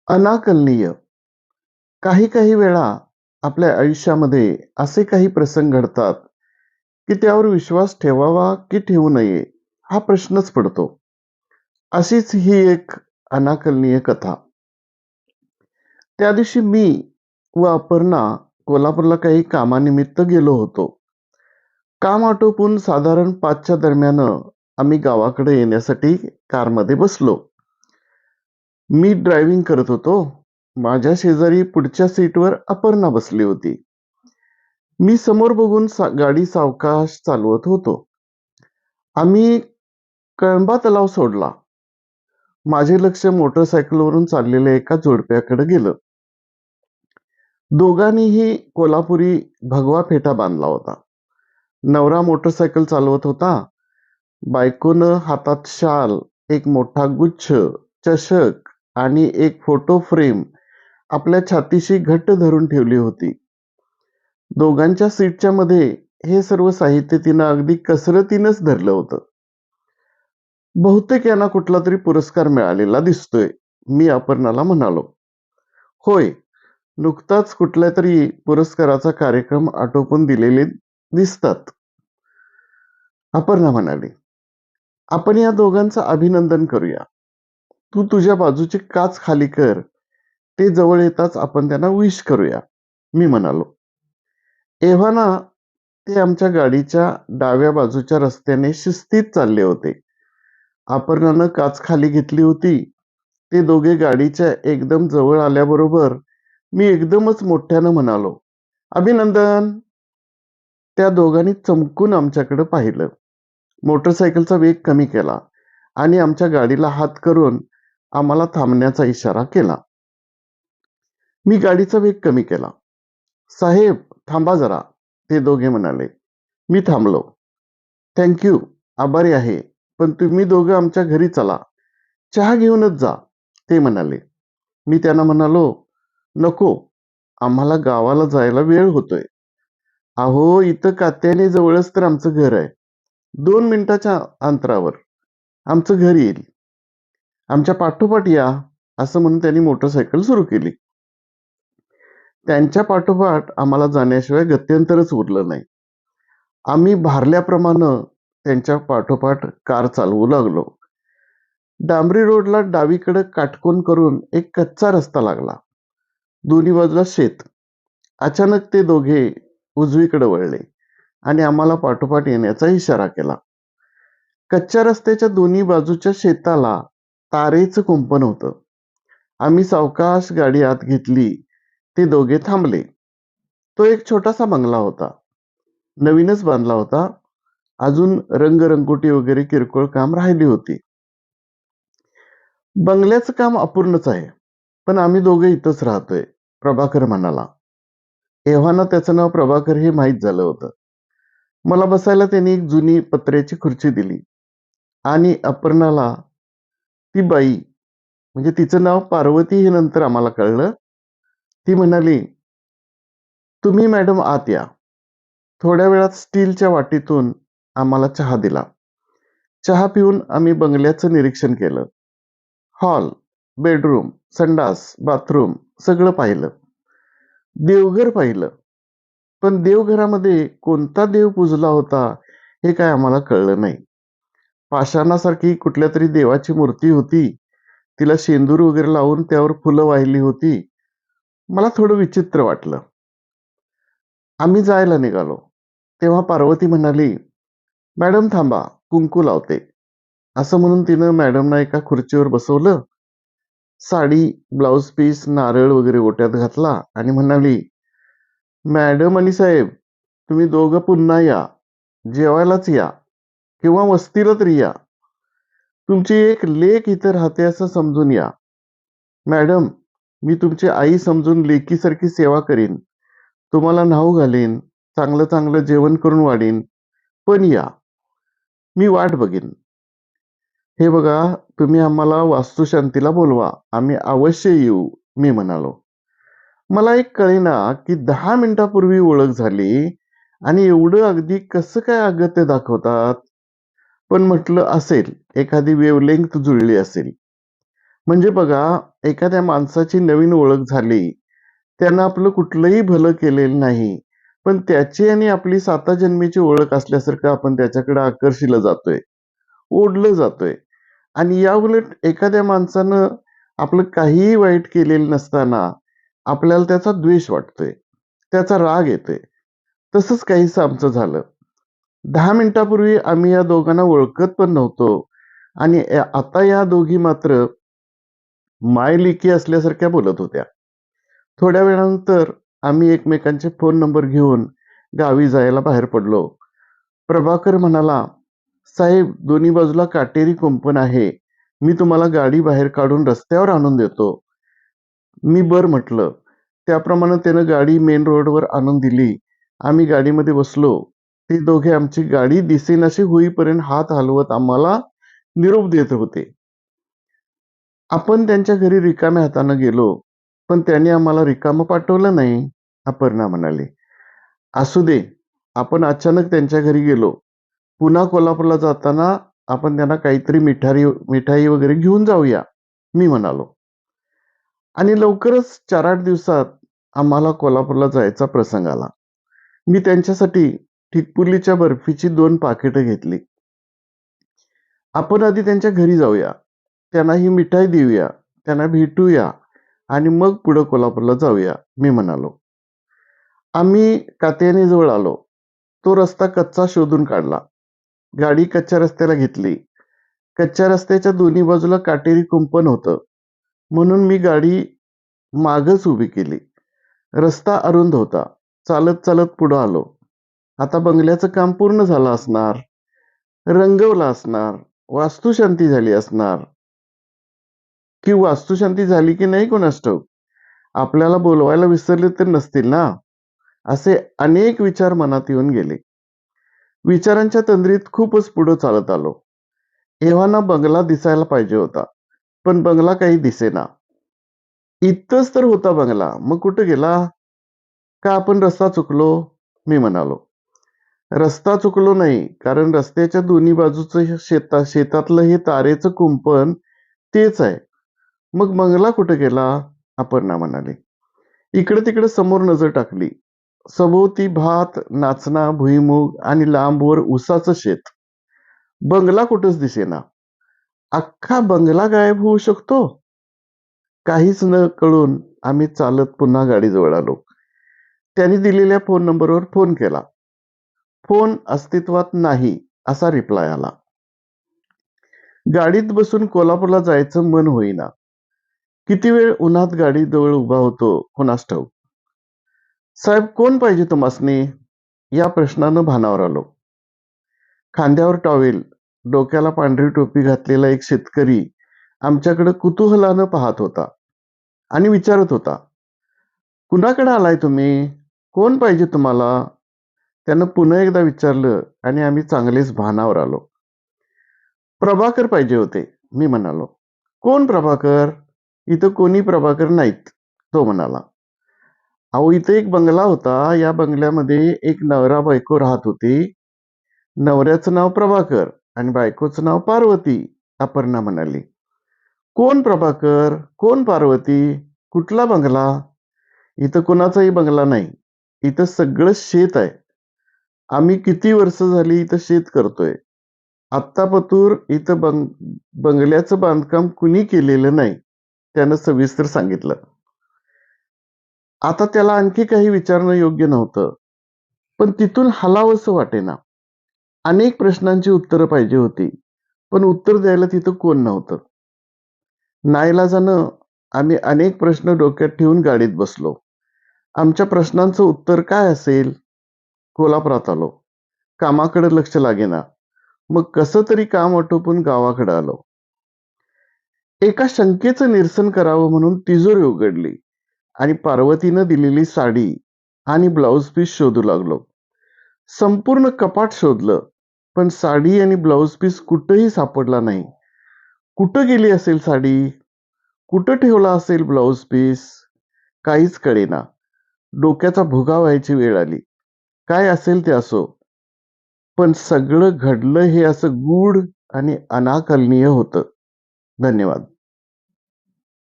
अनाकलनीय. काही काही वेळा आपल्या आयुष्यामध्ये असे काही प्रसंग घडतात, की त्यावर विश्वास ठेवावा की ठेवू नये हा प्रश्नच पडतो. अशीच ही एक अनाकलनीय कथा. त्या दिवशी मी व अपर्णा कोल्हापूरला काही कामानिमित्त गेलो होतो. काम आटोपून साधारण 5च्या दरम्यान आम्ही गावाकडे येण्यासाठी कारमध्ये बसलो. मी ड्रायव्हिंग करत होतो. माझ्या शेजारी पुढच्या सीटवर अपर्णा बसली होती. मी समोर बघून गाडी सावकाश चालवत होतो. आम्ही कळंबा तलाव सोडला. माझे लक्ष मोटरसायकलवरून चाललेल्या एका जोडप्याकडे गेलं. दोघांनीही कोल्हापुरी भगवा फेटा बांधला होता. नवरा मोटरसायकल चालवत होता. बायकोनं हातात शाल, एक मोठा गुच्छ, चषक आणि एक फोटो फ्रेम आपल्या छातीशी घट्ट धरून ठेवली होती. दोघांच्या सीटच्या मध्ये हे सर्व साहित्य तिनं अगदी कसरतीनंच धरलं होतं. बहुतेक यांना कुठला तरी पुरस्कार मिळालेला दिसतोय, मी अपर्णाला म्हणालो. होय, नुकताच कुठल्या तरी पुरस्काराचा कार्यक्रम आटोपून दिलेले दिसतात, अपर्णा म्हणाली. आपण या दोघांचं अभिनंदन करूया. तू तुझ्या बाजूची काच खाली कर. ते जवळ येताच आपण त्यांना विश करूया, मी म्हणालो. एव्हाना ते आमच्या गाडीच्या डाव्या बाजूच्या रस्त्याने शिस्तीत चालले होते. अपर्णानं काच खाली घेतली होती. ते दोघे गाडीच्या एकदम जवळ आल्याबरोबर मी एकदमच मोठ्यानं म्हणालो, अभिनंदन. त्या दोघांनी चमकून आमच्याकडे पाहिलं. मोटरसायकलचा वेग कमी केला आणि आमच्या गाडीला हात करून आम्हाला थांबण्याचा इशारा केला. मी गाडीचा वेग कमी केला. साहेब, थांबा जरा, ते दोघे म्हणाले. मी थांबलो. थँक्यू, आभारी आहे, पण तुम्ही दोघं आमच्या घरी चला. चहा घेऊनच जा, ते म्हणाले. मी त्यांना म्हणालो, नको, आम्हाला गावाला जायला वेळ होतोय. अहो, इथं कात्याने जवळच तर आमचं घर आहे. 2 मिनिटाच्या अंतरावर आमचं घर येईल. आमच्या पाठोपाठ या, असं म्हणून त्यांनी मोटरसायकल सुरू केली. त्यांच्या पाठोपाठ आम्हाला जाण्याशिवाय गत्यंतरच उरलं नाही. आम्ही भारल्याप्रमाणे त्यांच्या पाठोपाठ कार चालवू लागलो. डांबरी रोडला डावीकडे काटकोन करून एक कच्चा रस्ता लागला. दोन्ही बाजूला शेत. अचानक ते दोघे उजवीकडे वळले आणि आम्हाला पाठोपाठ येण्याचा इशारा केला. कच्च्या रस्त्याच्या दोन्ही बाजूच्या शेताला तारेचं कुंपण होतं. आम्ही सावकाश गाडी आत घेतली. ते दोघे थांबले. तो एक छोटासा बंगला होता. नवीनच बांधला होता. अजून रंगरंगोटी वगैरे किरकोळ काम राहिली होती. बंगल्याचं काम अपूर्णच आहे, पण आम्ही दोघे इथंच राहतोय, प्रभाकर म्हणाला. एव्हाना त्याचं नाव प्रभाकर हे माहीत झालं होतं. मला बसायला त्यांनी एक जुनी पत्र्याची खुर्ची दिली आणि अपर्णाला, ती बाई, म्हणजे तिचं नाव पार्वती हे नंतर आम्हाला कळलं, ती म्हणाली, तुम्ही मॅडम आत या. थोड्या वेळात स्टीलच्या वाटीतून आम्हाला चहा दिला. चहा पिऊन आम्ही बंगल्याचं निरीक्षण केलं. हॉल, बेडरूम, संडास, बाथरूम सगळं पाहिलं. देवघर पाहिलं, पण देवघरामध्ये कोणता देव पूजला होता हे काय आम्हाला कळलं नाही. पाषाणासारखी कुठल्या तरी देवाची मूर्ती होती. तिला शेंदूर वगैरे लावून त्यावर फुलं वाहिली होती. मला थोडं विचित्र वाटलं. आम्ही जायला निघालो तेव्हा पार्वती म्हणाली, मॅडम थांबा, कुंकू लावते. असं म्हणून तिनं मॅडमना एका खुर्चीवर बसवलं. साडी, ब्लाउज पीस, नारळ वगैरे ओट्यात घातला आणि म्हणाली, मॅडम आणि साहेब, तुम्ही दोघं पुन्हा या. जेवायलाच या किंवा वस्तीला तरी या. तुमची एक लेक इथं राहते असं समजून या. मॅडम, मी तुमची आई समजून लेकीसारखी सेवा करीन. तुम्हाला न्हाऊ घालीन, चांगलं चांगलं जेवण करून वाढीन, पण या. मी वाट बघीन. हे बघा, तुम्ही आम्हाला वास्तुशांतीला बोलवा, आम्ही अवश्य येऊ, मी म्हणालो. मला एक कळेना की 10 मिनिटापूर्वी ओळख झाली आणि एवढं अगदी कसं काय अगत्य दाखवतात. पण म्हटलं असेल, एखादी वेवलेंग्थ जुळली असेल. म्हणजे बघा, एखाद्या माणसाची नवीन ओळख झाली, त्यानं आपलं कुठलंही भलं केलेलं नाही, पण त्याची आणि आपली साता जन्मीची ओळख असल्यासारखं आपण त्याच्याकडे आकर्षिलं जातोय, ओढलं जातोय. आणि याउलट एखाद्या माणसानं आपलं काहीही वाईट केलेलं नसताना आपल्याला त्याचा द्वेष वाटतोय, त्याचा राग येतोय. तसंच काहीसं आमचं झालं. 10 मिनिटापूर्वी आम्ही या दोघांना ओळखत पण नव्हतो आणि आता या दोघी मात्र मायलेकी असल्यासारख्या बोलत होत्या. थोड्या वेळानंतर आम्ही एकमेकांचे फोन नंबर घेऊन गावी जायला बाहेर पडलो. प्रभाकर म्हणाला, "साहेब, दोन्ही बाजूला काटेरी कुंपण आहे. मी तुम्हाला गाडी बाहेर काढून रस्त्यावर आणून देतो." मी बरं म्हटलं. त्याप्रमाणे त्यानं गाडी मेन रोडवर आणून दिली. आम्ही गाडीमध्ये बसलो. ते दोघे आमची गाडी दिसेनाशी होईपर्यंत हात हलवत आम्हाला निरोप देत होते. आपण त्यांच्या घरी रिकाम्या हातानं गेलो, पण त्यांनी आम्हाला रिकामं पाठवलं नाही, अपर्णा म्हणाली. असू दे, आपण अचानक त्यांच्या घरी गेलो. पुन्हा कोल्हापूरला जाताना आपण त्यांना काहीतरी मिठाई वगैरे घेऊन जाऊया, मी म्हणालो. आणि लवकरच 4-8 दिवसात आम्हाला कोल्हापूरला जायचा प्रसंग आला. मी त्यांच्यासाठी ठिकपुर्लीच्या बर्फीची 2 पाकिटं घेतली. आपण आधी त्यांच्या घरी जाऊया, त्यांना ही मिठाई देऊया, त्यांना भेटूया आणि मग पुढं कोल्हापूरला जाऊया, मी म्हणालो. आम्ही कात्यायनीजवळ आलो. तो रस्ता कच्चा शोधून काढला. गाडी कच्च्या रस्त्याला घेतली. कच्च्या रस्त्याच्या दोन्ही बाजूला काटेरी कुंपण होतं, म्हणून मी गाडी मागच उभी केली. रस्ता अरुंद होता. चालत चालत पुढं आलो. आता बंगल्याचं काम पूर्ण झालं असणार, रंगवलं असणार, वास्तुशांती झाली असणार, की वास्तुशांती झाली की नाही कोणास ठाऊक. आपल्याला बोलवायला विसरले तर नसतील ना, असे अनेक विचार मनात येऊन गेले. विचारांच्या तंद्रीत खूपच पुढं चालत आलो. एव्हाना बंगला दिसायला पाहिजे होता, पण बंगला काही दिसेना. इथंच तर होता बंगला, मग कुठं गेला? का आपण रस्ता चुकलो? मी म्हणालो. रस्ता चुकलो नाही, कारण रस्त्याच्या दोन्ही बाजूचं हे शेतातलं हे तारेचं कुंपण तेच आहे. मग बंगला कुठं गेला? अपर्णा म्हणाली. इकडे तिकडे समोर नजर टाकली. सभोवती भात, नाचणा, भुईमूग आणि लांबवर ऊसाचं शेत. बंगला कुठंच दिसेना. अख्खा बंगला गायब होऊ शकतो? काहीच न कळून आम्ही चालत पुन्हा गाडीजवळ आलो. त्यांनी दिलेल्या फोन नंबरवर फोन केला. फोन अस्तित्वात नाही असा रिप्लाय आला. गाडीत बसून कोल्हापूरला जायचं मन होईना. किती वेळ उन्हात गाडीजवळ उभा होतो कोणास ठाऊक. साहेब, कोण पाहिजे तुम्हासनी? या प्रश्नानं भानावर आलो. खांद्यावर टॉवेल, डोक्याला पांढरी टोपी घातलेला एक शेतकरी आमच्याकडे कुतूहलानं पाहत होता आणि विचारत होता, कुणाकडे आलाय तुम्ही? कोण पाहिजे तुम्हाला? त्यानं पुन्हा एकदा विचारलं आणि आम्ही चांगलेच भानावर आलो. प्रभाकर पाहिजे होते, मी म्हणालो. कोण प्रभाकर? इथं कोणी प्रभाकर नाहीत, तो म्हणाला. अहो, इथं एक बंगला होता. या बंगल्यामध्ये एक नवरा बायको राहत होती. नवऱ्याचं नाव प्रभाकर आणि बायकोचं नाव पार्वती, अपर्णा म्हणाली. कोण प्रभाकर? कोण पार्वती? कुठला बंगला? इथं कोणाचाही बंगला नाही. इथं सगळं शेत आहे. आम्ही किती वर्ष झाली इथं शेत करतोय. आत्तापतूर इथं बंगल्याचं बांधकाम कुणी केलेलं नाही, त्यानं सविस्तर सांगितलं. आता त्याला आणखी काही विचारणं योग्य नव्हतं, पण तिथून हलावंसं वाटेना. अनेक प्रश्नांची उत्तरं पाहिजे होती, पण उत्तर द्यायला तिथं कोण नव्हतं. नाईलाजानं आम्ही अनेक प्रश्न डोक्यात ठेवून गाडीत बसलो. आमच्या प्रश्नांचं उत्तर काय असेल? कोल्हापुरात आलो. कामाकडे लक्ष लागेना. मग कसं तरी काम आटोपून गावाकडे आलो. एका शंकेचं निरसन करावं म्हणून तिजोरी उघडली आणि पार्वतीनं दिलेली साडी आणि ब्लाऊज पीस शोधू लागलो. संपूर्ण कपाट शोधलं, पण साडी आणि ब्लाऊज पीस कुठंही सापडला नाही. कुठं गेली असेल साडी? कुठं ठेवला असेल ब्लाऊज पीस? काहीच कळेना. डोक्याचा भुगा व्हायची वेळ आली. काय असेल ते असो, पण सगळं घडलं हे असं गूढ आणि अनाकलनीय होतं. धन्यवाद.